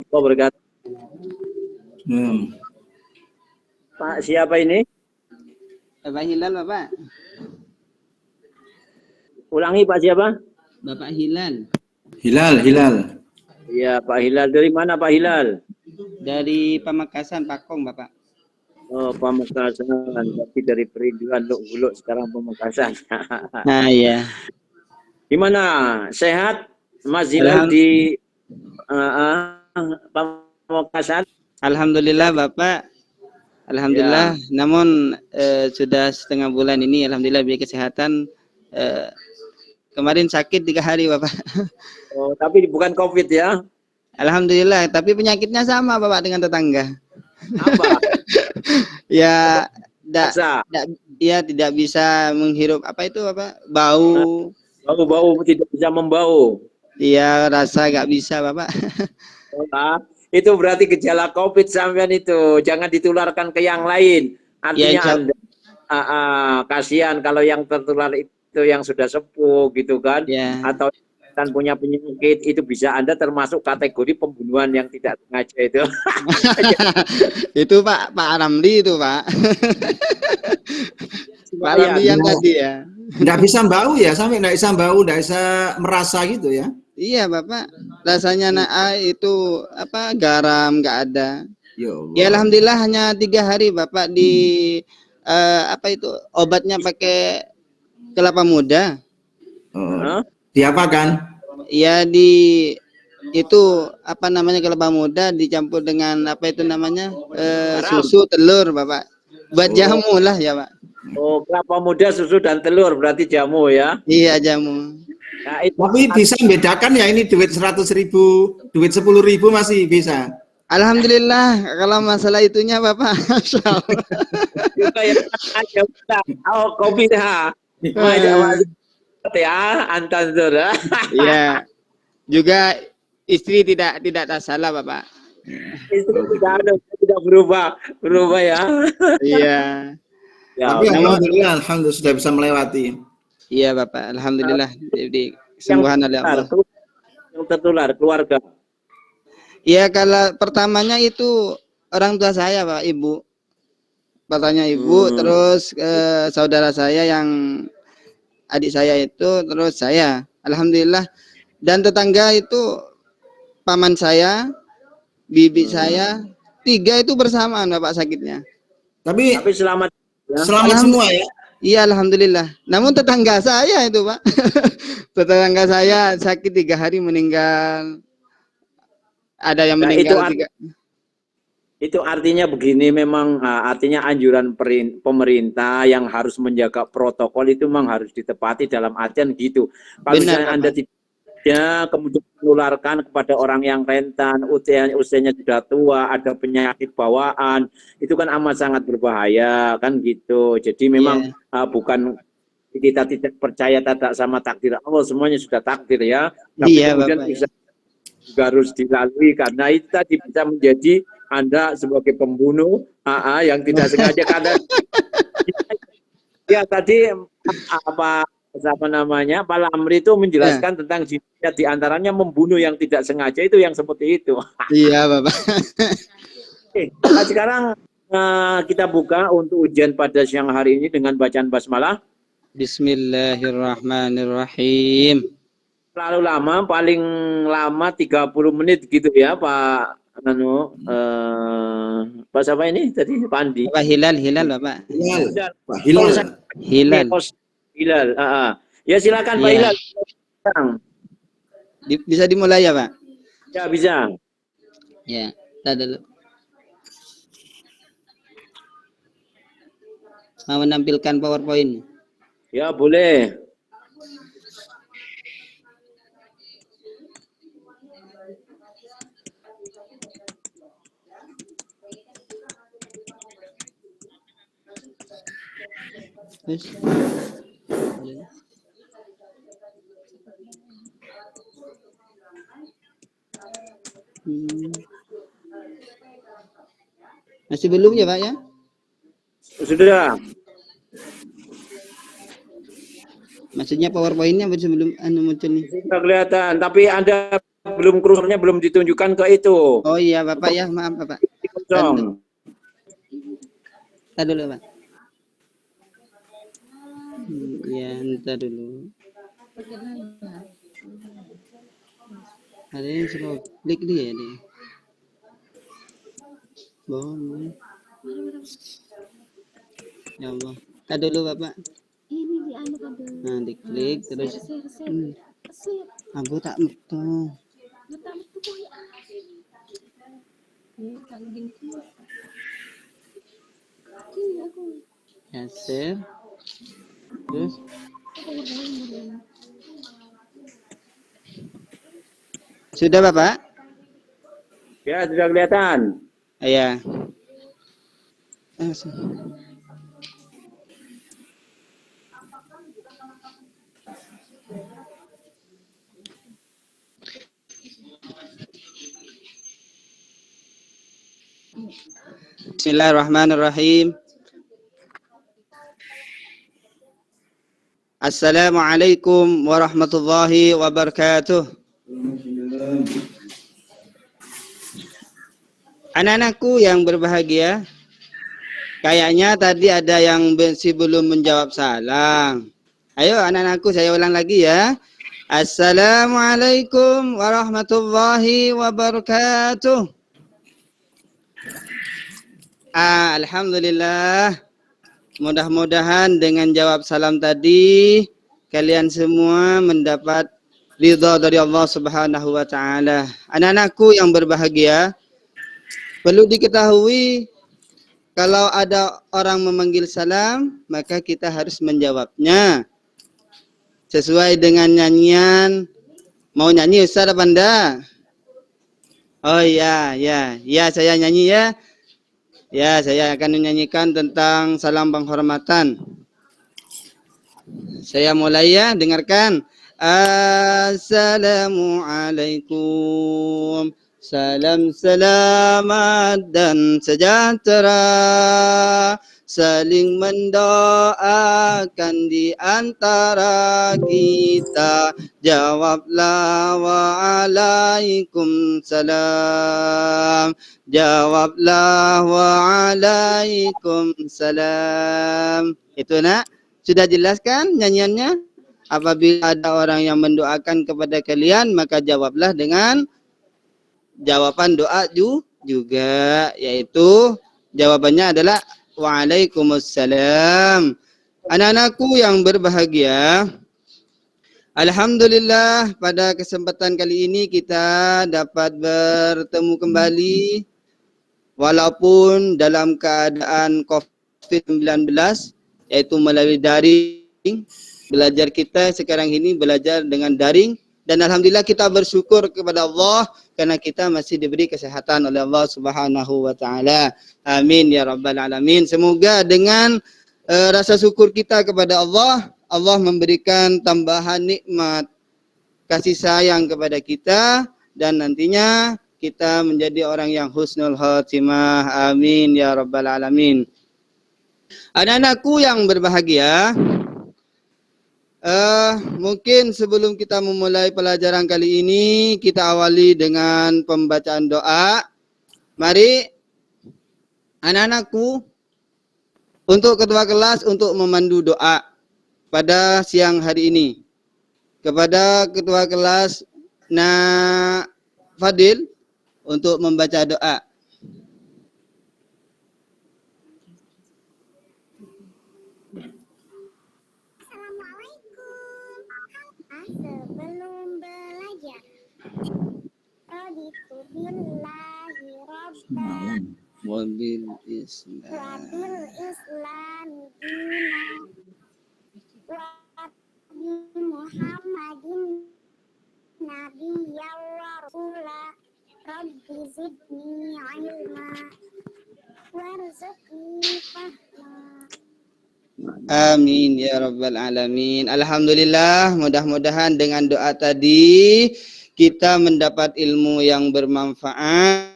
wabarakatuh. Hmm. Pak, siapa ini? Bapak Hilal, Bapak. Ulangi, Pak, siapa? Bapak Hilal. Hilal. Iya, Pak Hilal. Dari mana, Pak Hilal? Dari Pamekasan, Pakong, Bapak. Oh, Pamekasan. Tapi dari Perinduan Luk sekarang Pamekasan. Nah, iya. Gimana? Sehat? Mas Hilal di Pamekasan? Alhamdulillah, Bapak. Alhamdulillah. Ya. Namun sudah setengah bulan ini, alhamdulillah biar kesehatan. Kemarin sakit 3 hari, Bapak. Oh, tapi bukan COVID ya? Alhamdulillah. Tapi penyakitnya sama, Bapak, dengan tetangga. Apa? Ya, tidak bisa menghirup apa itu, Bapak? Bau. Bau tidak bisa membau. Iya, rasa nggak bisa, Bapak. Nah, itu berarti gejala COVID sampean itu. Jangan ditularkan ke yang lain. Artinya ya, Anda kasihan kalau yang tertular itu yang sudah sepuh gitu kan, ya. Atau kan punya penyakit, itu bisa Anda termasuk kategori pembunuhan yang tidak sengaja itu. Itu Pak Ramli itu, Pak. Pak Ramli yang tadi ya. Nggak bisa bau ya, sampai nggak bisa bau, nggak bisa merasa gitu ya. Iya, Bapak. Rasanya itu apa, garam nggak ada. Ya, alhamdulillah hanya 3 hari, Bapak, di apa itu, obatnya pakai kelapa muda. Diapakan? Ya, itu apa namanya, kelapa muda dicampur dengan apa itu namanya, susu, telur, Bapak. Buat jamu lah ya, Pak. Oh, kelapa muda, susu dan telur berarti jamu ya? Iya, jamu. Nah, itu tapi bisa membedakan ya, ini duit 100.000, duit 10.000 masih bisa. Alhamdulillah, kalau masalah itunya Bapak. Oh, kopi dah. Ya, antan sudah. Iya. Juga istri tidak salah, Bapak. Istri tidak berubah ya. Iya. Ya, tapi alhamdulillah sudah bisa melewati. Iya, Bapak, alhamdulillah. Jadi kesembuhan oleh Allah. Yang tertular keluarga. Iya, kalau pertamanya itu orang tua saya, Pak, ibu. Pertama ibu, terus saudara saya yang adik saya itu, terus saya. Alhamdulillah. Dan tetangga itu paman saya, bibi saya, 3 itu bersamaan, Bapak, sakitnya. Tapi selamat ya? Selamat semua ya. Iya, alhamdulillah. Namun tetangga saya itu, Pak. Tetangga saya sakit 3 hari meninggal. Ada yang meninggal juga. Itu artinya begini, memang artinya anjuran pemerintah yang harus menjaga protokol itu memang harus ditepati dalam artian gitu. Kalau misalnya Anda tidak kemudian menularkan kepada orang yang rentan, usianya sudah tua, ada penyakit bawaan, itu kan amat sangat berbahaya kan gitu. Jadi memang bukan kita tidak percaya sama takdir Allah, semuanya sudah takdir ya. Tapi kemudian bisa juga harus dilalui, karena itu tadi bisa menjadi Anda sebagai pembunuh yang tidak sengaja, karena ya tadi apa namanya, Pak Lamri itu menjelaskan tentang jinnya, diantaranya membunuh yang tidak sengaja, itu yang seperti itu. Iya, Bapak. Nah, sekarang kita buka untuk ujian pada siang hari ini dengan bacaan basmalah. Bismillahirrahmanirrahim. Terlalu lama, paling lama 30 menit gitu ya, Pak Pak siapa ini tadi, Pak Andi? Pak Hilal, Bapak. Pak Hilal. Ya, silakan Pak Hilal. Bisa dimulai ya, Pak? Ya, bisa. Ya, dulu. Mau menampilkan PowerPoint? Ya, boleh. Masih belum ya, Pak ya? Sudah. Maksudnya PowerPoint-nya sebelum muncul nih. Sudah kelihatan, tapi Anda belum kursornya belum ditunjukkan ke itu. Oh iya Bapak ya, maaf Bapak. Kosong. Ntar dulu Pak. Ya, ntar dulu. Ada yang slow klik dia nih. Bohong. Ya Allah. Ntar dulu Bapak. Ini di anu kan dulu. Nah, diklik terus. Aku tak betul. Betul betul ya. Ini kan gini. Ini aku. Ya, share. Terus sudah Bapak? Ya, sudah kelihatan. Iya. Bismillahirrahmanirrahim. Assalamualaikum warahmatullahi wabarakatuh. Anak-anakku yang berbahagia, kayaknya tadi ada yang belum menjawab salam. Ayo anak-anakku, saya ulang lagi ya. Assalamualaikum warahmatullahi wabarakatuh. Alhamdulillah. Mudah-mudahan dengan jawab salam tadi kalian semua mendapat ridha dari Allah Subhanahu wa taala. Anak-anakku yang berbahagia, perlu diketahui kalau ada orang memanggil salam, maka kita harus menjawabnya. Sesuai dengan nyanyian. Mau nyanyi Ustaz apa enggak? Oh ya, saya nyanyi ya. Ya, saya akan menyanyikan tentang salam penghormatan. Saya mulai ya, dengarkan. Assalamualaikum. Salam selamat dan sejahtera. Saling mendoakan di antara kita. Jawablah waalaikumsalam. Jawablah waalaikumsalam. Itu nak, sudah jelaskan nyanyiannya? Apabila ada orang yang mendoakan kepada kalian, maka jawablah dengan jawaban doa juga, yaitu jawabannya adalah waalaikumsalam. Anak-anakku yang berbahagia, alhamdulillah pada kesempatan kali ini kita dapat bertemu kembali walaupun dalam keadaan COVID-19, yaitu melalui daring. Belajar kita sekarang ini belajar dengan daring, dan alhamdulillah kita bersyukur kepada Allah karena kita masih diberi kesehatan oleh Allah Subhanahu wa taala. Amin ya rabbal alamin. Semoga dengan rasa syukur kita kepada Allah, Allah memberikan tambahan nikmat kasih sayang kepada kita, dan nantinya kita menjadi orang yang husnul khatimah. Amin ya rabbal alamin. Anak-anakku yang berbahagia, mungkin sebelum kita memulai pelajaran kali ini, kita awali dengan pembacaan doa. Mari anak-anakku, untuk ketua kelas untuk memandu doa pada siang hari ini. Kepada ketua kelas Fadil untuk membaca doa. Sebelum belajar, raditu billahi rabban Wabil Islam. wabil islam dina wa bi Muhammadin nabiyya wa rasula rabbi zidni ilma warzuqni fahma. Amin ya rabbal alamin. Alhamdulillah, mudah-mudahan dengan doa tadi kita mendapat ilmu yang bermanfaat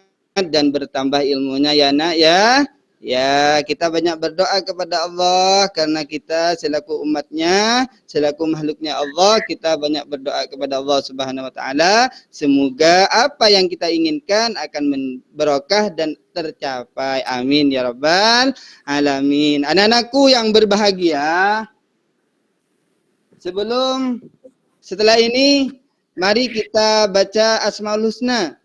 dan bertambah ilmunya ya nak ya. Ya, kita banyak berdoa kepada Allah karena kita selaku umatnya, selaku makhluknya Allah, kita banyak berdoa kepada Allah Subhanahu wa taala. Semoga apa yang kita inginkan akan berkah dan tercapai. Amin ya rabbal alamin. Anak-anakku yang berbahagia, setelah ini mari kita baca Asmaul Husna.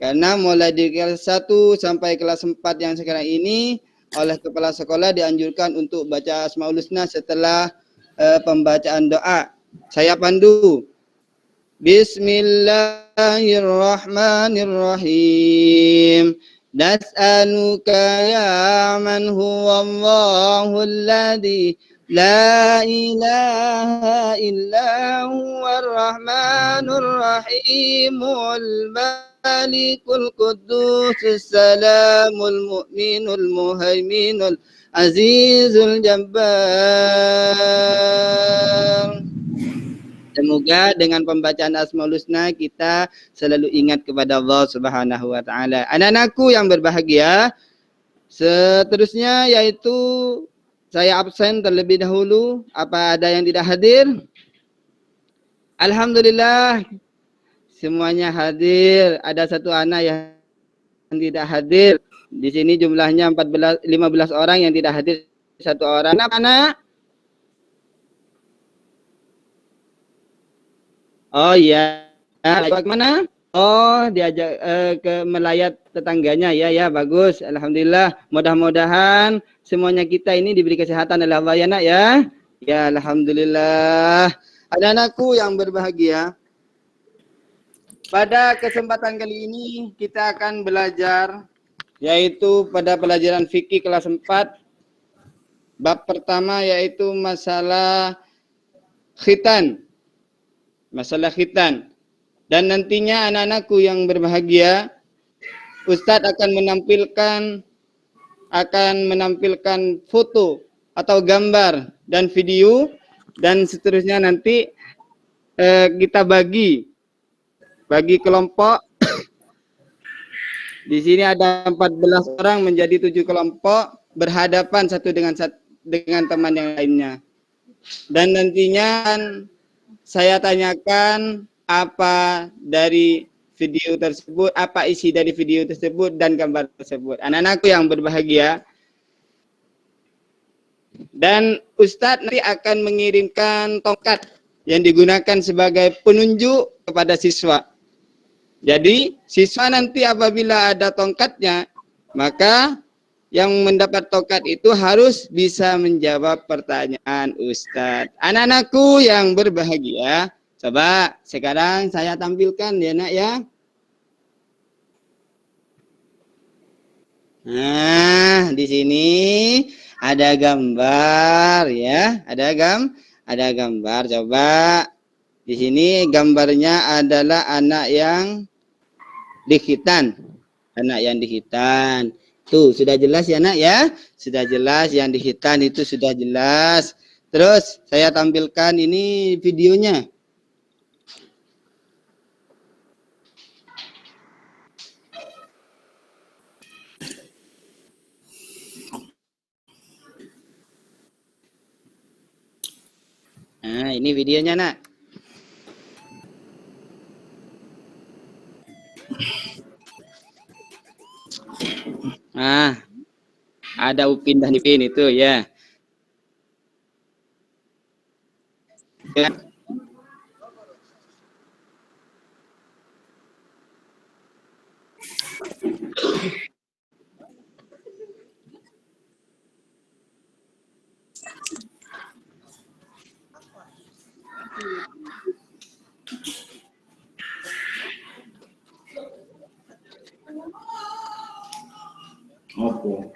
Karena mulai di kelas 1 sampai kelas 4 yang sekarang ini oleh kepala sekolah dianjurkan untuk baca Asmaul Husna setelah pembacaan doa. Saya pandu. Bismillahirrahmanirrahim. Nas'aluka ya man huwallahu alladhi la ilaha illa huwar rahmanur rahimul Malikul Quddus Salamul Mu'minul Muhaiminul Azizul Jabbar. Semoga dengan pembacaan Asmaul Husna kita selalu ingat kepada Allah Subhanahu wa taala. Anak-anakku yang berbahagia, seterusnya yaitu saya absen terlebih dahulu. Apa ada yang tidak hadir? Alhamdulillah semuanya hadir. Ada satu anak yang tidak hadir. Di sini jumlahnya 15 orang yang tidak hadir, satu orang. Anak-anak? Oh iya. Bagaimana? Oh, diajak ke melayat tetangganya. Ya, bagus. Alhamdulillah. Mudah-mudahan semuanya kita ini diberi kesehatan oleh Allah ya, Nak ya. Ya, alhamdulillah. Anak-anakku yang berbahagia, pada kesempatan kali ini kita akan belajar yaitu pada pelajaran fikih kelas 4 bab pertama yaitu masalah khitan. Masalah khitan. Dan nantinya anak-anakku yang berbahagia, Ustadz akan menampilkan foto atau gambar dan video, dan seterusnya nanti kita bagi kelompok. Di sini ada 14 orang menjadi 7 kelompok berhadapan satu dengan teman yang lainnya. Dan nantinya saya tanyakan apa dari video tersebut, apa isi dari video tersebut dan gambar tersebut. Anak-anakku yang berbahagia, dan Ustadz nanti akan mengirimkan tongkat yang digunakan sebagai penunjuk kepada siswa. Jadi siswa nanti apabila ada tongkatnya, maka yang mendapat tongkat itu harus bisa menjawab pertanyaan Ustadz. Anak-anakku yang berbahagia, coba sekarang saya tampilkan ya Nak ya. Nah, di sini ada gambar ya, ada gambar. Coba di sini gambarnya adalah anak yang dikhitan. Tuh, sudah jelas ya Nak ya? Sudah jelas yang dikhitan itu sudah jelas. Terus saya tampilkan ini videonya. Nah, ini videonya Nak. Nah, ada Upin dan Ipin itu ya. Ya. Opo.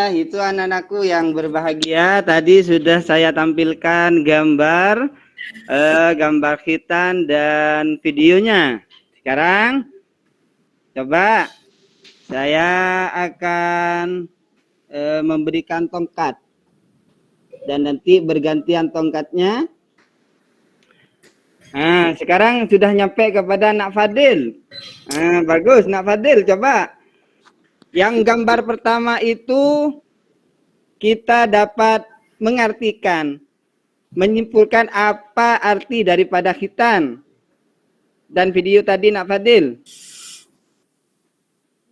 Itu anak-anakku yang berbahagia. Tadi sudah saya tampilkan gambar gambar khitan dan videonya. Sekarang coba saya akan memberikan tongkat dan nanti bergantian tongkatnya. Sekarang sudah nyampe kepada Nak Fadil. Bagus, Nak Fadil, coba. Yang gambar pertama itu kita dapat mengartikan, menyimpulkan apa arti daripada khitan. Dan video tadi Nak Fadil.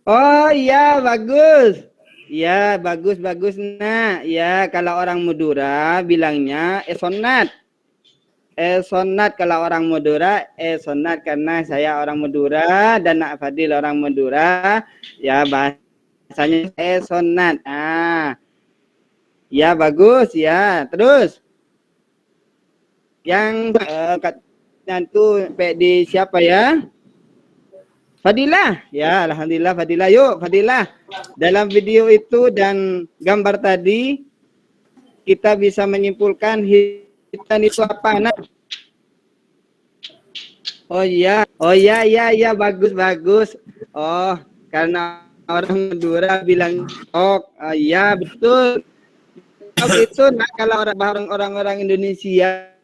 Oh iya, bagus. Ya, bagus Nak. Ya, kalau orang Madura bilangnya esonat. Esonat kalau orang Madura, esonat karena saya orang Madura dan Nak Fadil orang Madura. Ya, bahasanya esonat. Ya, bagus ya. Terus yang itu di siapa ya? Fadilah. Ya, alhamdulillah Fadilah. Yuk, Fadilah. Dalam video itu dan gambar tadi kita bisa menyimpulkan khitan itu apa, Nak? Oh iya, bagus. Oh, karena orang Madura bilang iya betul. Itu nah, kalau orang Indonesia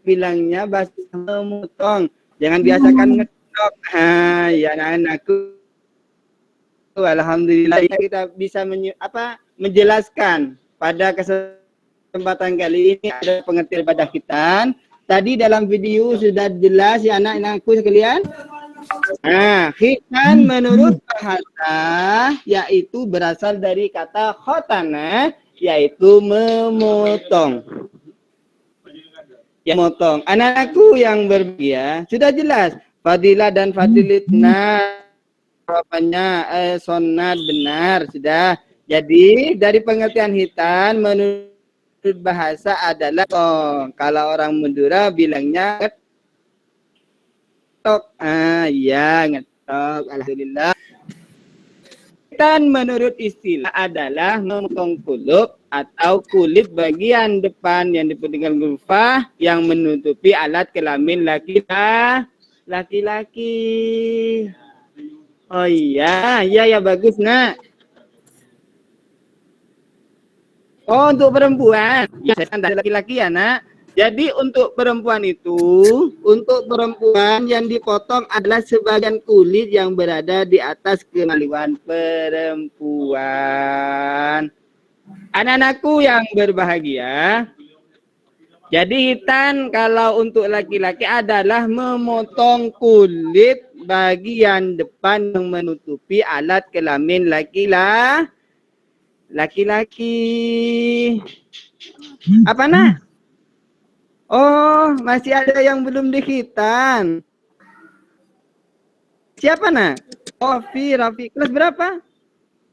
bilangnya bahasa memotong. Jangan biasakan ngetok. Ya anak-anakku. Alhamdulillah kita bisa menjelaskan pada kesempatan kali ini ada pengertian pada khitan. Tadi dalam video sudah jelas ya anak-anakku sekalian. Khitan menurut bahasa yaitu berasal dari kata khotana yaitu memotong. Ya, memotong. Anak-anakku yang berbahagia sudah jelas. Fadilah dan Fadilitna jawabannya sonat benar sudah. Jadi dari pengertian khitan menurut bahasa adalah kalau orang Madura bilangnya ngetok. Ya ngetok. Alhamdulillah. Khitan menurut istilah adalah memotong kulub atau kulit bagian depan yang dipentingkan gulfah yang menutupi alat kelamin laki-laki. Oh iya, ya bagus Nak. Oh untuk perempuan, ya saya laki-laki ya Nak. Jadi untuk perempuan yang dipotong adalah sebagian kulit yang berada di atas kemaluan perempuan. Anak-anakku yang berbahagia, jadi khitan kalau untuk laki-laki adalah memotong kulit bagian depan yang menutupi alat kelamin laki-laki. Apa Nak? Oh, masih ada yang belum dikhitan. Siapa Nak? Oh, Rafi. Kelas berapa?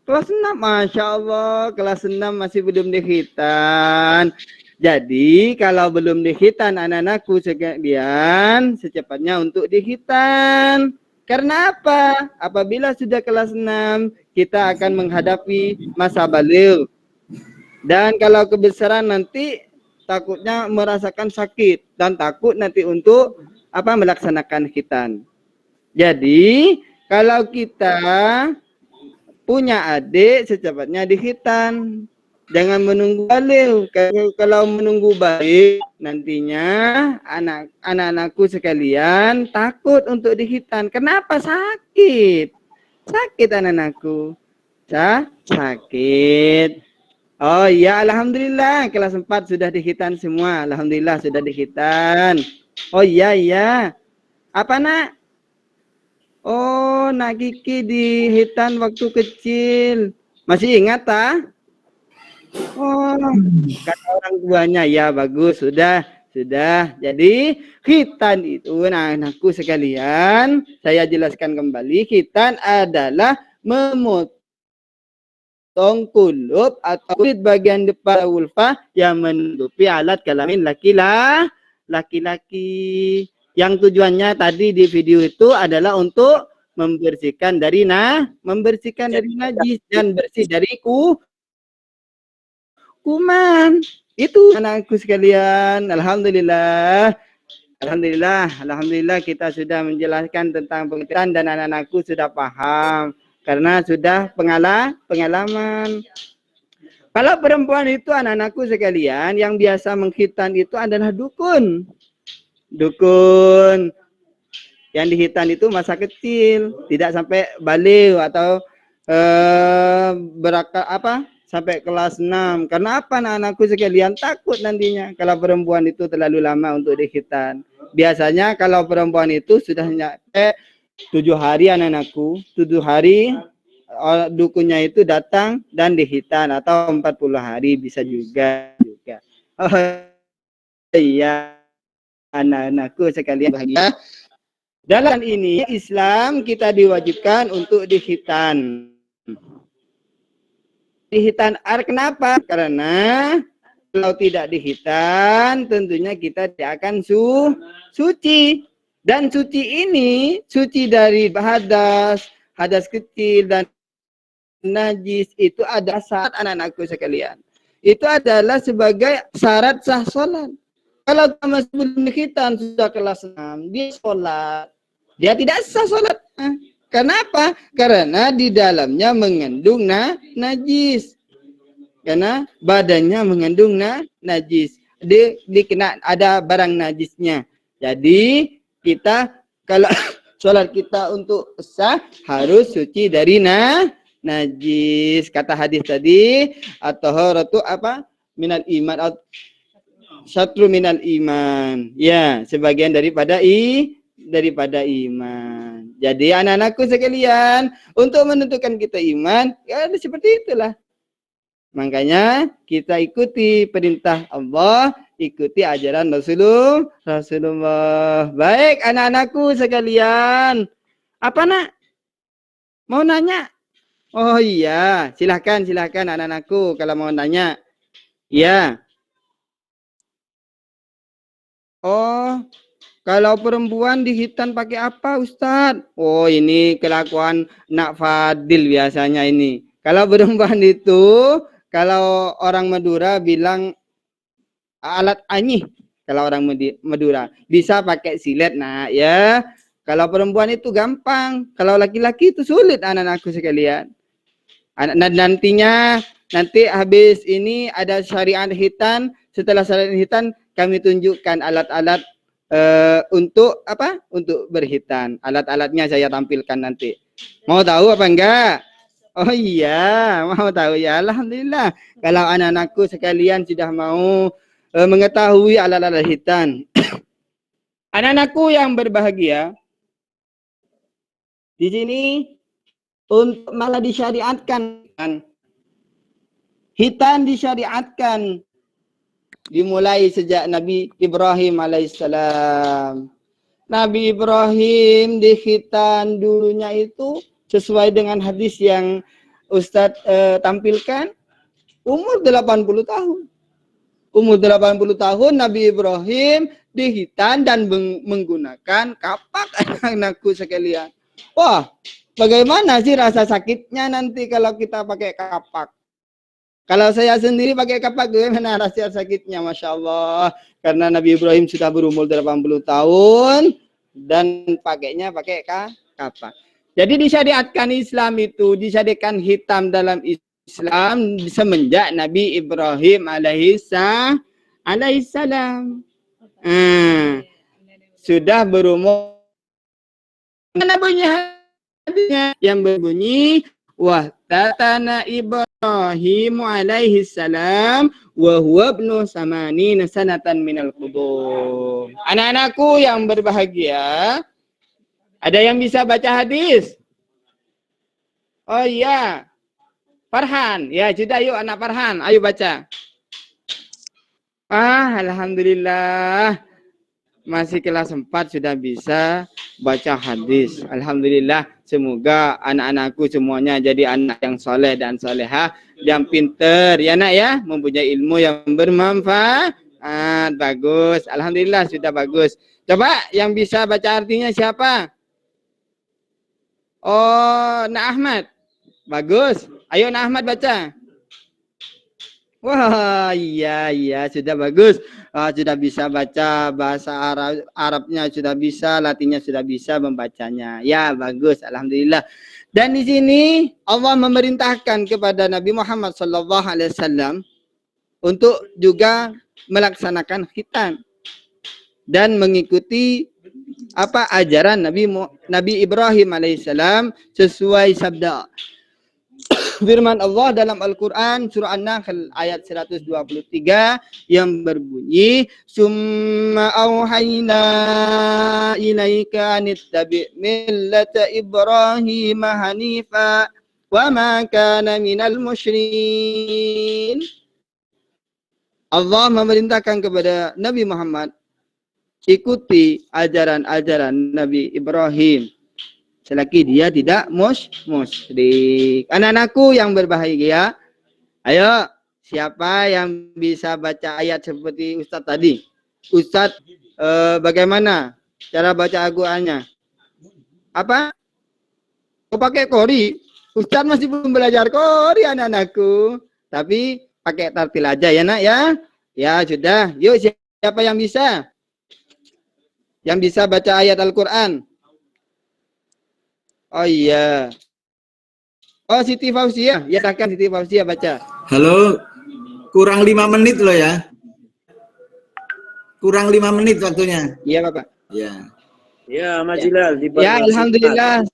Kelas 6. Masya Allah, kelas 6 masih belum dikhitan. Jadi kalau belum dikhitan anak-anakku sekalian, secepatnya untuk dikhitan. Karena apa? Apabila sudah kelas 6, kita akan menghadapi masa baligh. Dan kalau kebesaran nanti takutnya merasakan sakit dan takut nanti untuk melaksanakan khitan. Jadi kalau kita punya adik secepatnya dikhitan. Jangan menunggu balik. Kalau menunggu balik, nantinya anak-anakku sekalian takut untuk dihitan. Kenapa? Sakit. Sakit anak-anakku. Sakit. Oh iya, alhamdulillah kelas 4 sudah dihitan semua. Alhamdulillah sudah dihitan. Oh iya. Apa nak? Oh, nak Kiki dihitan waktu kecil. Masih ingat tak? Oh, kata orang tuanya, ya bagus, sudah. Jadi khitan itu, anak-anakku sekalian, saya jelaskan kembali, khitan adalah memotong kulub atau kulit bagian depan ulfa yang menutupi alat kelamin laki-laki. Yang tujuannya tadi di video itu adalah untuk membersihkan dari najis dan bersih dari kuman. Itu anakku sekalian. Alhamdulillah kita sudah menjelaskan tentang pengertian dan anak-anakku sudah paham karena sudah pengalaman. Kalau perempuan itu anak-anakku sekalian yang biasa menghitan itu adalah dukun. Yang dihitan itu masa kecil, tidak sampai balik atau sampai kelas 6. Karena apa anak-anakku sekalian? Takut nantinya kalau perempuan itu terlalu lama untuk dihitan. Biasanya kalau perempuan itu sudah nyampe 7 hari anak-anakku, 7 hari dukunnya itu datang dan dihitan atau 40 hari bisa juga. Oh iya. Anak-anakku sekalian bahagia. Dalam ini Islam kita diwajibkan untuk dihitan. Kenapa? Karena kalau tidak dihitan tentunya kita tidak akan suci. Dan suci ini suci dari hadas kecil dan najis itu ada syarat anak-anakku sekalian. Itu adalah sebagai syarat sah salat. Kalau masih belum dihitan sudah kelas 6, dia sholat. Dia tidak sah sholat. Kenapa? Karena di dalamnya mengandung najis. Karena badannya mengandung najis. Dikena ada barang najisnya. Jadi kita kalau sholat kita untuk sah harus suci dari najis. Kata hadis tadi, at-taharatu minal iman. Syatru minal iman. Ya, sebagian daripada iman. Jadi anak-anakku sekalian, untuk menentukan kita iman, ya seperti itulah. Makanya kita ikuti perintah Allah, ikuti ajaran Rasulullah. Baik anak-anakku sekalian. Apa nak? Mau nanya? Oh iya, silahkan anak-anakku kalau mau nanya. Ya. Oh, kalau perempuan dihitan pakai apa, Ustadz? Oh, ini kelakuan nak Fadil biasanya ini. Kalau perempuan itu, kalau orang Madura bilang alat anyih. Kalau orang Madura bisa pakai silet, nah ya. Kalau perempuan itu gampang. Kalau laki-laki itu sulit, anak-anakku sekalian. Nanti habis ini ada syariat hitan. Setelah syariat hitan kami tunjukkan alat-alat untuk berhitan. Alat-alatnya saya tampilkan nanti. Mau tahu apa enggak? Oh iya, mau tahu ya. Alhamdulillah. Kalau anak-anakku sekalian sudah mau mengetahui alat-alat hitan. Anak-anakku yang berbahagia, di sini untuk malah disyariatkan. Hitan disyariatkan. Dimulai sejak Nabi Ibrahim alaihissalam. Nabi Ibrahim dihitan dulunya itu sesuai dengan hadis yang Ustadz tampilkan. Umur 80 tahun. Umur 80 tahun Nabi Ibrahim dihitan dan menggunakan kapak anak-anakku sekalian. Wah, bagaimana sih rasa sakitnya nanti kalau kita pakai kapak? Kalau saya sendiri pakai kapak, gimana rasa sakitnya? Masya Allah. Karena Nabi Ibrahim sudah berumur 80 tahun dan pakainya pakai kapak. Jadi disyariatkan Islam itu, disyariatkan hitam dalam Islam semenjak Nabi Ibrahim alaihissalam. Sudah berumur mana bunyi hadisnya yang berbunyi wahtatana Ibrahim alaihissalam wa huwa ibnu samanina sanatan minal qudum. Anak-anakku yang berbahagia, ada yang bisa baca hadis? Oh iya, Farhan. Ya, sudah yuk anak Farhan, ayo baca. Alhamdulillah. Masih kelas 4 sudah bisa baca hadis. Alhamdulillah. Semoga anak-anakku semuanya jadi anak yang soleh dan soleha, yang pinter, ya nak ya, mempunyai ilmu yang bermanfaat. Bagus. Alhamdulillah sudah bagus. Coba yang bisa baca artinya siapa? Oh, Nak Ahmad. Bagus. Ayo Nak Ahmad baca. Wah, iya, sudah bagus. Sudah bisa baca bahasa Arabnya sudah bisa, Latinnya sudah bisa, membacanya. Ya, bagus. Alhamdulillah. Dan di sini Allah memerintahkan kepada Nabi Muhammad SAW untuk juga melaksanakan khitan dan mengikuti apa ajaran Nabi Ibrahim alaihissalam sesuai sabda firman Allah dalam Al-Quran surah An-Nahl ayat 123 yang berbunyi summa auhayna ilaika anittabi' millata Ibrahim hanifa wa ma kana minal musyrikin. Allah memerintahkan kepada Nabi Muhammad ikuti ajaran-ajaran Nabi Ibrahim selagi dia tidak musyrik. Anak-anakku yang berbahagia, ayo siapa yang bisa baca ayat seperti Ustadz tadi? Ustadz bagaimana cara baca Al-Qur'annya? Apa? Kau pakai kori? Ustadz masih belum belajar kori anak-anakku. Tapi pakai tartil aja ya nak ya. Ya sudah. Yuk siapa yang bisa? Yang bisa baca ayat Al-Quran? Oh iya. Oh Siti Fauzia, ya silakan Siti Fauzia baca. Halo, kurang 5 menit loh ya. Kurang 5 menit waktunya. Iya Bapak. Ya. Ya, Mas Jilal. Ya Alhamdulillah.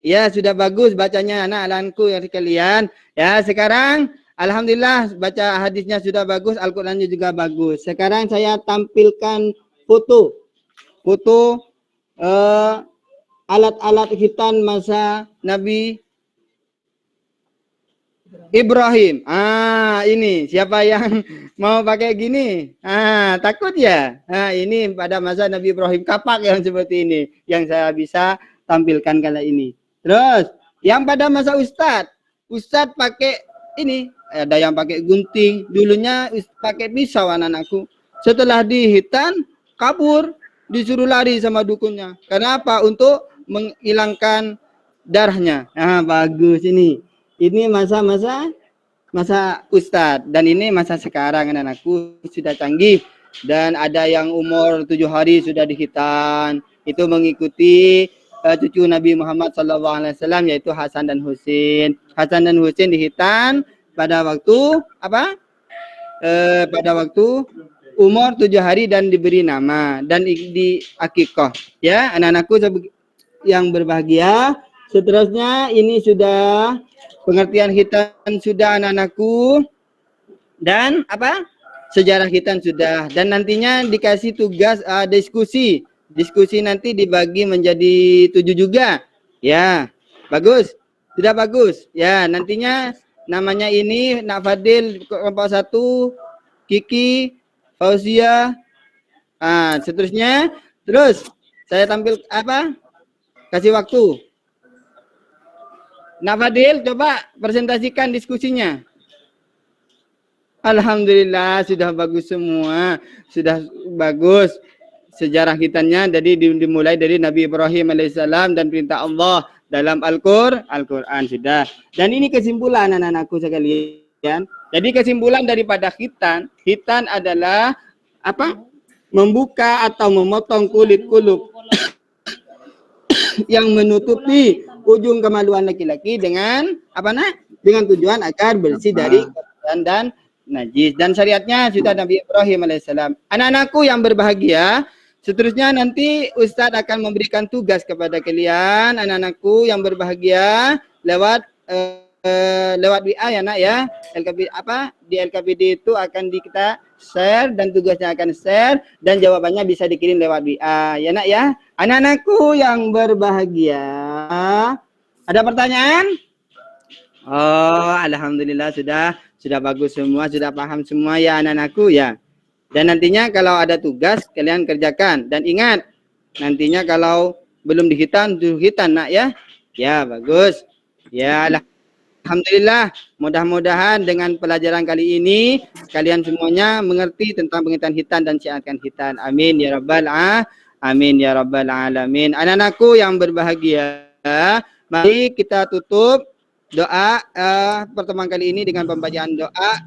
Ya sudah bagus bacanya anak-anakku yang sekalian. Ya sekarang Alhamdulillah baca hadisnya sudah bagus, Al-Qurannya juga bagus. Sekarang saya tampilkan foto alat-alat khitan masa Nabi Ibrahim. Ini siapa yang mau pakai gini? Takut ya? Ini pada masa Nabi Ibrahim, kapak yang seperti ini yang saya bisa tampilkan kali ini. Terus yang pada masa Ustadz pakai ini, ada yang pakai gunting, dulunya pakai pisau anak-anakku. Setelah dihitan kabur, disuruh lari sama dukunnya. Kenapa? Untuk menghilangkan darahnya. Bagus ini. Ini masa Ustadz dan ini masa sekarang anak-anakku sudah canggih dan ada yang umur 7 hari sudah dihitan. Itu mengikuti cucu Nabi Muhammad SAW yaitu Hasan dan Husain. Hasan dan Husain dihitan pada waktu apa? Pada waktu umur 7 hari dan diberi nama dan di akikah. Ya, anak-anakku yang berbahagia. Seterusnya ini sudah pengertian khitan sudah anak-anakku dan apa? Sejarah khitan sudah dan nantinya dikasih tugas diskusi. Diskusi nanti dibagi menjadi 7 juga. Ya, bagus. Sudah bagus. Ya, nantinya namanya ini Nak Fadil kelompok 1, Kiki, Fauzia. Seterusnya terus saya tampil apa? Kasih waktu. Nak Fadil coba presentasikan diskusinya. Alhamdulillah sudah bagus semua. Sudah bagus. Sejarah khitannya jadi dimulai dari Nabi Ibrahim alaihissalam dan perintah Allah dalam Al-Quran sudah. Dan ini kesimpulan anak-anakku sekalian. Jadi kesimpulan daripada khitan adalah apa? Membuka atau memotong kulit yang menutupi ujung kemaluan laki-laki dengan apa nak? Dengan tujuan agar bersih dari kotoran dan najis. Dan syariatnya sudah Nabi Ibrahim alaihissalam. Anak-anakku yang berbahagia, seterusnya nanti Ustadz akan memberikan tugas kepada kalian, anak-anakku yang berbahagia, lewat lewat WA ya nak ya. LKP apa di LKPD itu akan kita share dan tugasnya akan share dan jawabannya bisa dikirim lewat WA ya nak ya. Anak-anakku yang berbahagia, ada pertanyaan? Oh, alhamdulillah sudah bagus semua, sudah paham semua ya anak-anakku ya. Dan nantinya kalau ada tugas kalian kerjakan dan ingat nantinya kalau belum dihitan nak ya. Ya, bagus. Ya, alhamdulillah, mudah-mudahan dengan pelajaran kali ini kalian semuanya mengerti tentang pengertian hitan dan syiarkan hitan. Amin ya rabbal alamin. Anak-anakku yang berbahagia, mari kita tutup doa pertemuan kali ini dengan pembacaan doa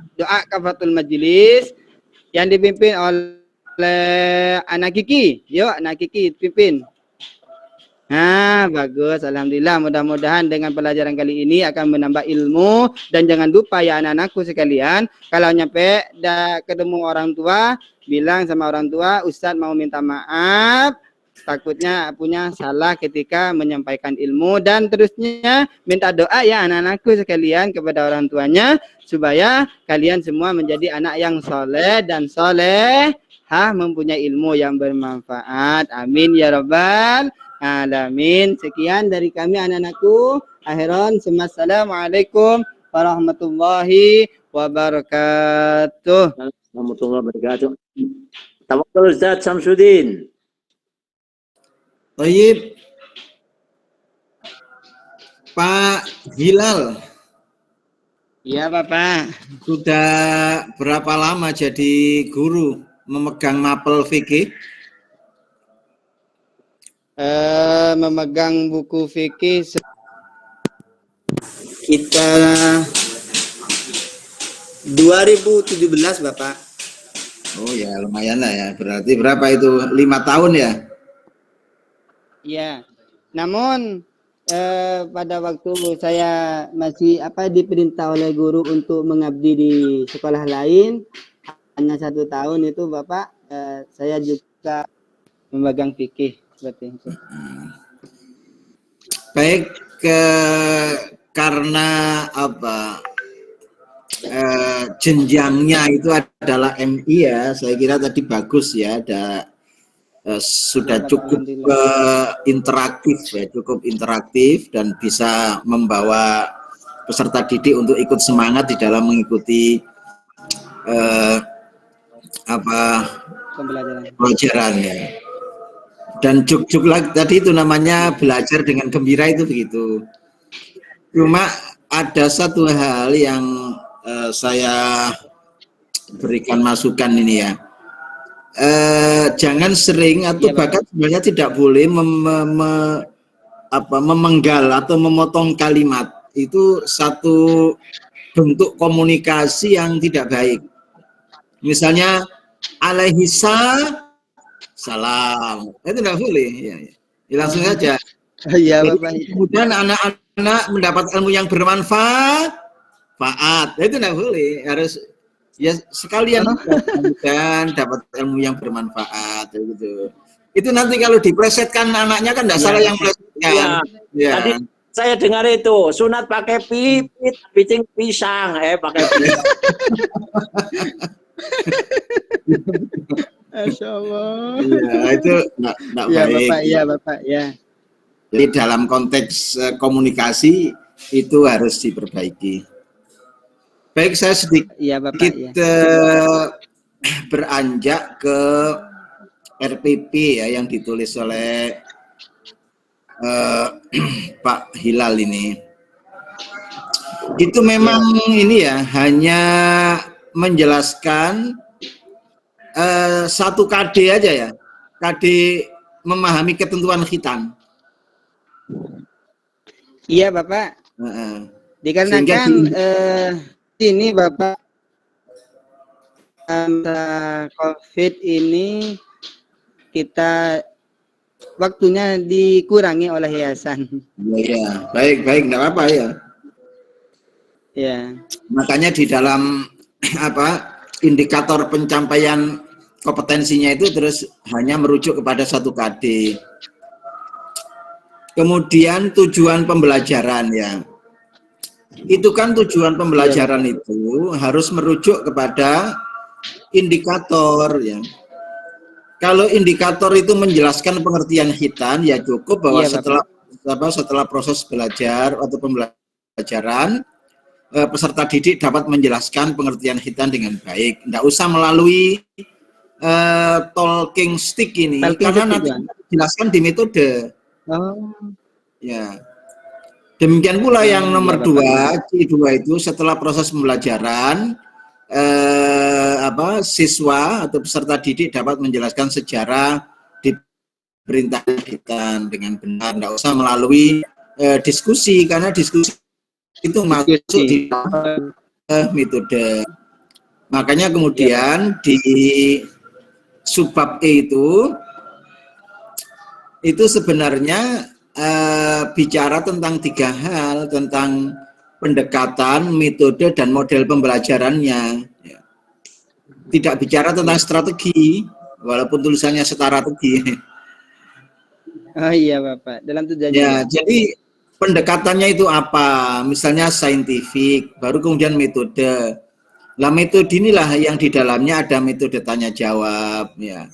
kafaratul majlis yang dipimpin oleh Anak Kiki. Yuk, Anak Kiki pimpin. Nah, bagus. Alhamdulillah. Mudah-mudahan dengan pelajaran kali ini akan menambah ilmu. Dan jangan lupa ya anak-anakku sekalian, kalau nyampe ketemu orang tua, bilang sama orang tua, Ustadz mau minta maaf. Takutnya punya salah ketika menyampaikan ilmu. Dan terusnya minta doa ya anak-anakku sekalian kepada orang tuanya. Supaya kalian semua menjadi anak yang soleh dan solehah, mempunyai ilmu yang bermanfaat. Amin ya rabbal alamin. Sekian dari kami anak-anakku. Akhiran, assalamualaikum warahmatullahi wabarakatuh. Warahmatullahi wabarakatuh. Tafadhol Ustaz Samsudin. Baik. Pak Hilal, Iya Bapak. sudah berapa lama jadi guru memegang mapel fikih? Memegang buku fikih kita 2017 Bapak. Oh ya, lumayan lah ya. Berarti berapa itu? 5 tahun ya? Iya. Namun pada waktu saya masih diperintah oleh guru untuk mengabdi di sekolah lain, hanya 1 tahun itu Bapak, saya juga memegang fikih seperti itu. Baik, karena apa? Jenjangnya itu adalah MI ya, saya kira tadi bagus ya, ada sudah cukup interaktif ya, cukup interaktif dan bisa membawa peserta didik untuk ikut semangat di dalam mengikuti pembelajaran ya. Dan juk-juk lagi tadi itu namanya belajar dengan gembira itu begitu. Cuma ada satu hal yang saya berikan masukan ini ya. Jangan sering atau bahkan sebenarnya tidak boleh memenggal atau memotong kalimat. Itu satu bentuk komunikasi yang tidak baik. Misalnya alaihi salam, itu tidak boleh ya. Langsung saja. Iya Bapak. Kemudian anak-anak mendapat ilmu yang bermanfaat, itu tidak boleh, harus ya sekalian dan dapat ilmu yang bermanfaat gitu. Itu nanti kalau diplesetkan anaknya kan tidak salah yang melesetkan. Ya. Tadi saya dengar itu sunat pakai picing pisang, pakai pisang. Masya Allah. Ya, itu enggak Ya baik. Bapak, ya Bapak, ya. Jadi dalam konteks komunikasi itu harus diperbaiki. Baik, saya sedikit Ya Bapak, ya. beranjak ke RPP ya yang ditulis oleh Pak Hilal ini. Itu memang ini ya, hanya menjelaskan satu KD aja ya, KD memahami ketentuan khitan. Iya Bapak. Dikarenakan ini Bapak COVID ini kita waktunya dikurangi oleh yayasan. Iya, baik, enggak apa-apa ya. Ya. Makanya di dalam apa indikator pencapaian kompetensinya itu terus hanya merujuk kepada satu KD. Kemudian tujuan pembelajaran ya. Itu kan tujuan pembelajaran itu harus merujuk kepada indikator ya. Kalau indikator itu menjelaskan pengertian hitan ya cukup bahwa Iya, Bapak. setelah proses belajar atau pembelajaran peserta didik dapat menjelaskan pengertian hitan dengan baik. Tidak usah melalui talking stick ini karena nanti dijelaskan di metode. Oh. Ya. Demikian pula yang nomor 2, C2 itu setelah proses pembelajaran siswa atau peserta didik dapat menjelaskan sejarah di pemerintahan hitan dengan benar, tidak usah melalui diskusi karena diskusi itu masuk di metode. Makanya kemudian di subbab E itu sebenarnya bicara tentang 3 hal, tentang pendekatan, metode, dan model pembelajarannya. Tidak bicara tentang strategi, walaupun tulisannya strategi. Oh iya Bapak, dalam tujuannya. Ya, jadi pendekatannya itu apa? Misalnya saintifik, baru kemudian metode. Nah, metode inilah yang di dalamnya ada metode tanya jawab, ya.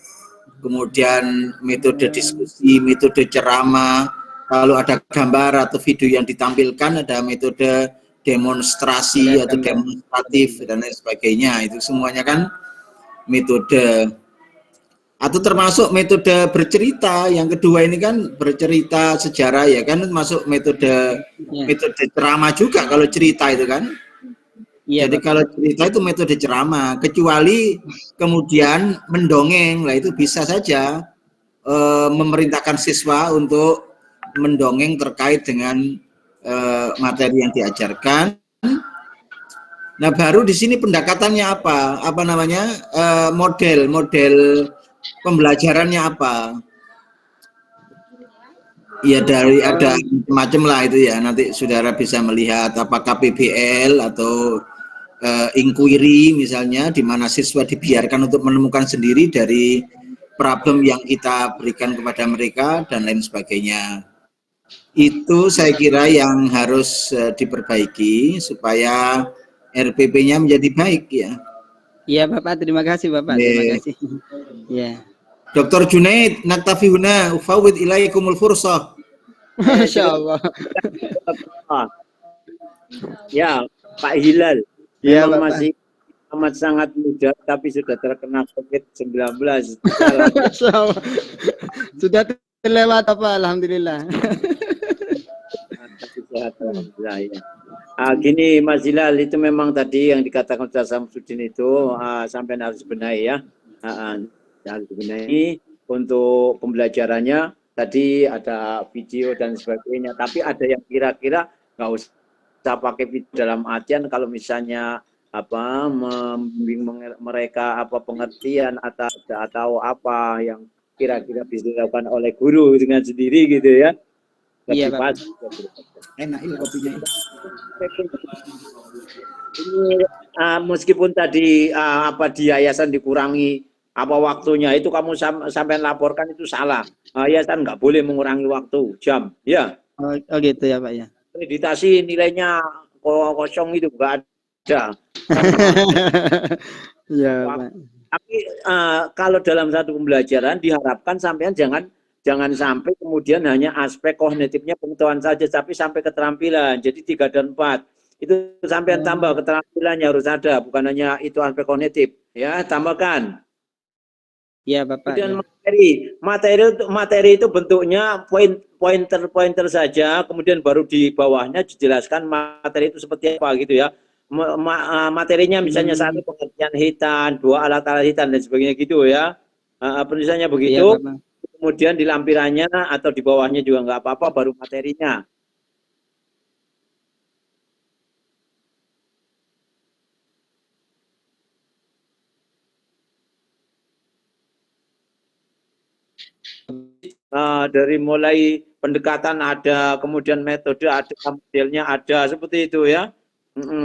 Kemudian metode diskusi, metode ceramah. Kalau ada gambar atau video yang ditampilkan, ada metode demonstrasi atau demonstratif dan lain sebagainya. Itu semuanya kan metode. Atau termasuk metode bercerita. Yang kedua ini kan bercerita sejarah ya kan, masuk metode ceramah juga kalau cerita itu kan. Iya, jadi kalau cerita itu metode ceramah, kecuali kemudian mendongeng, lah itu bisa saja memerintahkan siswa untuk mendongeng terkait dengan materi yang diajarkan. Nah, baru di sini pendekatannya apa? Apa namanya? Model pembelajarannya apa? Ya dari ada macam lah itu ya. Nanti saudara bisa melihat apakah PBL atau inquiry misalnya, di mana siswa dibiarkan untuk menemukan sendiri dari problem yang kita berikan kepada mereka dan lain sebagainya. Itu saya kira yang harus diperbaiki supaya RPP-nya menjadi baik ya. Iya Bapak, terima kasih Bapak. Terima kasih. Ya. Dr. Junaid, naktafi huna, ufawid ilaikumul fursah. Masya Allah. Ya, Pak Hilal. Ya, Memang Bapak. masih amat sangat muda, tapi sudah terkena COVID-19. Masya Allah. Sudah terlewat apa? Alhamdulillah. Alhamdulillah, ya. Gini Mas Hilal, itu memang tadi yang dikatakan Ustaz Samsudin itu sampai harus benahi ya. Harus benahi untuk pembelajarannya. Tadi ada video dan sebagainya, tapi ada yang kira-kira nggak usah pakai video dalam artian kalau misalnya membimbing mereka pengertian atau apa yang kira-kira bisa dilakukan oleh guru dengan sendiri gitu ya. Iya, Pak. Enak ini kopinya. Ini meskipun tadi di yayasan dikurangi waktunya, itu kamu sampai laporkan itu salah. Yayasan nggak boleh mengurangi waktu jam, ya. Oh gitu ya Pak ya. Akreditasi nilainya kosong itu nggak ada. Ya Pak. Tapi kalau dalam satu pembelajaran diharapkan sampean jangan sampai kemudian hanya aspek kognitifnya pengetahuan saja, tapi sampai keterampilan. Jadi 3 dan 4 itu sampean tambah keterampilannya harus ada, bukan hanya itu aspek kognitif. Ya, tambahkan. Iya Bapak. Kemudian materi itu bentuknya pointer saja, kemudian baru di bawahnya dijelaskan materi itu seperti apa gitu ya. Materinya misalnya 1 pengertian hitan, 2 alat-alat hitan dan sebagainya gitu ya. Penulisannya begitu. Iya, Kemudian di lampirannya atau di bawahnya juga nggak apa-apa, baru materinya. dari mulai pendekatan ada, kemudian metode ada, modelnya ada, seperti itu ya.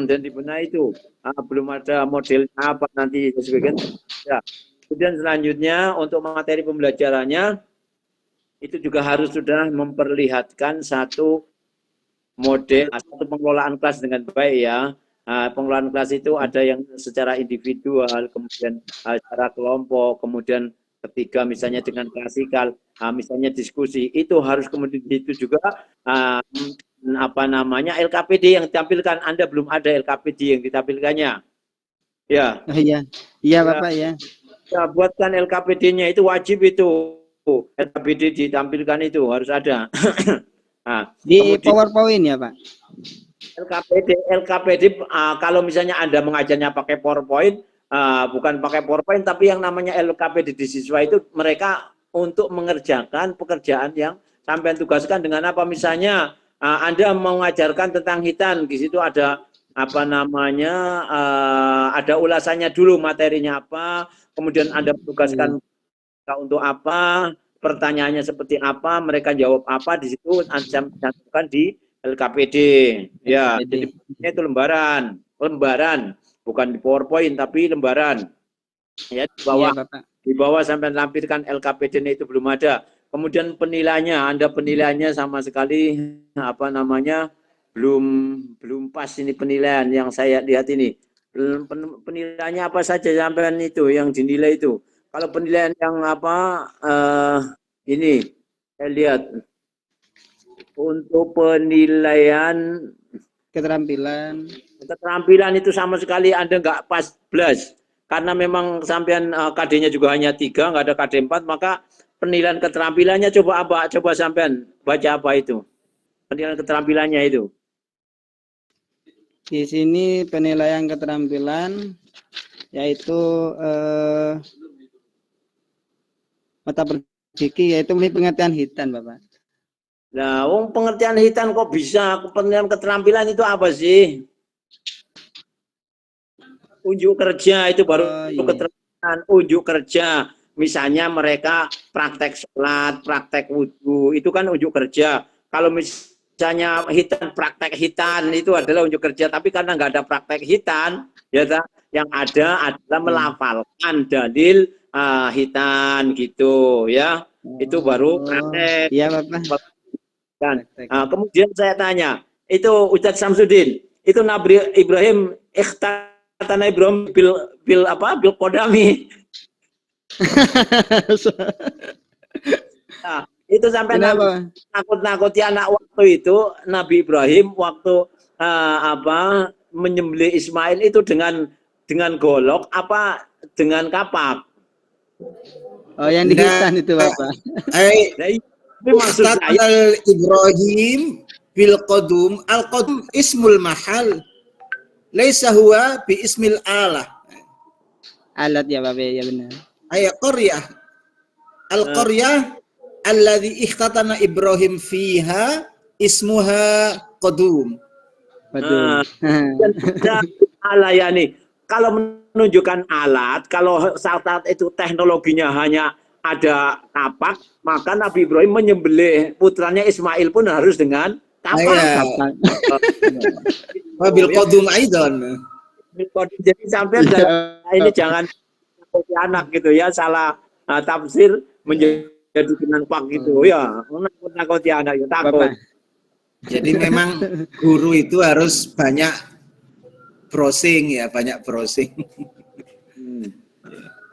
Dan dibenahi itu belum ada modelnya apa nanti sebagainya. Ya. Kemudian selanjutnya untuk materi pembelajarannya itu juga harus sudah memperlihatkan satu model atau pengelolaan kelas dengan baik ya. Pengelolaan kelas itu ada yang secara individual, kemudian secara kelompok, kemudian ketiga misalnya dengan klasikal, misalnya diskusi, itu harus kemudian itu juga apa namanya LKPD yang ditampilkan. Anda belum ada LKPD yang ditampilkannya. Ya. Iya. Iya, Bapak ya. Ya, buatkan LKPD-nya itu wajib itu. LKPD ditampilkan itu harus ada. Nah, Di PowerPoint ya, Pak. LKPD kalau misalnya Anda mengajarnya pakai PowerPoint, bukan pakai PowerPoint, tapi yang namanya LKPD di siswa itu mereka untuk mengerjakan pekerjaan yang sampai tugaskan dengan apa, misalnya Anda mengajarkan tentang hitan, di situ ada apa namanya, ada ulasannya dulu materinya apa, kemudian Anda tugaskan untuk apa, pertanyaannya seperti apa, mereka jawab apa, di situ Anda cantumkan di LKPD. Ya, jadi itu lembaran, bukan di PowerPoint tapi lembaran. Ya, di bawah sampai lampirkan LKPD-nya itu belum ada. Kemudian penilaiannya, Anda penilaiannya sama sekali apa namanya belum pas ini penilaian yang saya lihat ini. Penilaiannya apa saja sampean itu yang dinilai itu. Kalau penilaian yang apa ini saya lihat untuk penilaian keterampilan itu sama sekali Anda nggak pas belas, karena memang sampean KD-nya juga hanya 3, nggak ada KD 4, maka penilaian keterampilannya coba sampean baca apa itu penilaian keterampilannya itu. Di sini penilaian keterampilan yaitu mata berpikir, yaitu pengertian hitan, Bapak. Nah, pengertian hitan kok bisa penilaian keterampilan itu apa sih? Unjuk kerja itu baru keterampilan, unjuk kerja. Misalnya mereka praktek sholat, praktek wudhu, itu kan unjuk kerja. Kalau misalnya hitan, praktek hitan itu adalah unjuk kerja. Tapi karena nggak ada praktek hitan, ya yang ada adalah melafalkan dalil hitan gitu ya. Itu baru praktek. Iya, Bapak. Dan kemudian saya tanya, itu Ustadz Samsudin, itu Nabi Ibrahim ikhtatana Ibrahim bil qodami. Nah, itu sampai nakut-nakuti anak waktu itu Nabi Ibrahim waktu menyembelih Ismail itu dengan golok apa dengan kapak? Oh, yang di hitan itu, Bapak. Ustaz Ibrahim bil qadum, al qadum ismul mahal laisa huwa bi ismil alah. Alat ya, Bapak, ya benar. Ayat qaryah. Al qaryah alladhi ikhtatana Ibrahim fiha ismuha qadum. Betul. Alayani. Kalau menunjukkan alat, kalau saat itu teknologinya hanya ada kapak, maka Nabi Ibrahim menyembelih putranya Ismail pun harus dengan kapak. Bil qadum aidan. Jadi sampai ini jangan seperti anak gitu ya, salah tafsir menjadi nampak gitu ya, menakut-nakuti anak itu takut. Jadi memang guru itu harus banyak browsing ya, banyak browsing.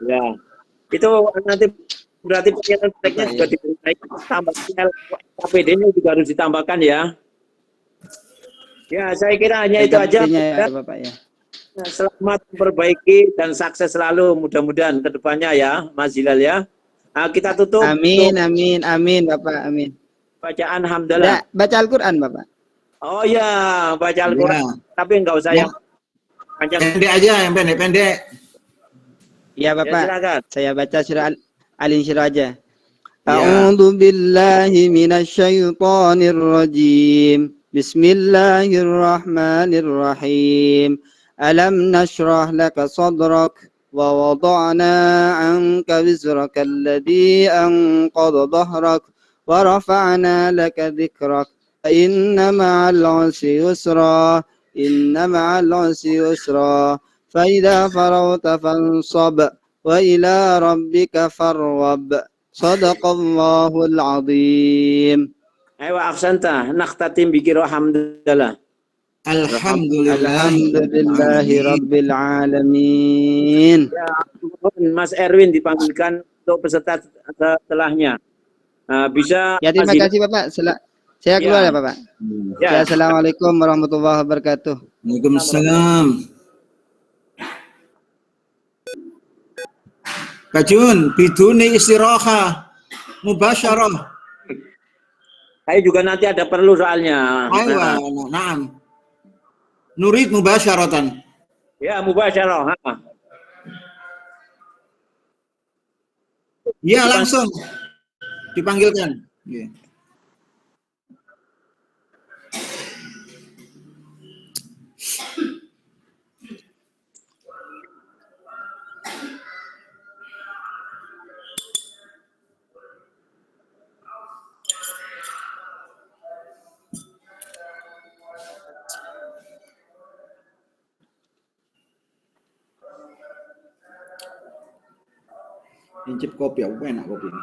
Ya, itu nanti berarti penelitiannya juga ditambahkan, LKPD-nya juga harus ditambahkan ya. Ya, saya kira hanya itu aja. Ya, Bapak ya. Selamat memperbaiki dan sukses selalu mudah-mudahan ke depannya ya, Mas Hilal ya. Kita tutup. Amin, amin, amin, Bapak, amin. Bacaan hamdalah. Baca Al-Quran, Bapak. Oh ya, baca Al-Quran. Tapi enggak usah yang panjang. Pendek aja, yang pendek-pendek. Ya, Bapak. Ya, silakan. Saya baca surah Al-Insyirah aja. A'udzu billahi minasyaitonir rajim. Bismillahirrahmanirrahim. Alam nashrah laka sadrak wa wada'na 'anka wizraka alladhi anqadha dhahrak ورفعنا لك ذكرك فإن مع العسر يسرا إن مع العسر يسرا فإذا فرغت فانصب وإلى ربك فارغب صدق الله العظيم. Ayo aksanta nakhtatim bikir alhamdulillah. Alhamdulillah. Alhamdulillahi Rabbil Alamin. Ya, Mas Erwin dipanggilkan untuk peserta setelahnya. Bisa Ya, terima Mas kasih Bapak. Saya keluar Ya. ya Bapak. Ya. Ya, Assalamualaikum warahmatullahi wabarakatuh. Waalaikumsalam. Kajun, biduni istiraha mubasyarah. Saya juga nanti ada perlu soalnya. Aywa, na'am. Nurid mubasyaratan. Ya, mubasyarah. Ya, langsung dipanggilkan. Ya. Incip kopi, aku enak kopi ini.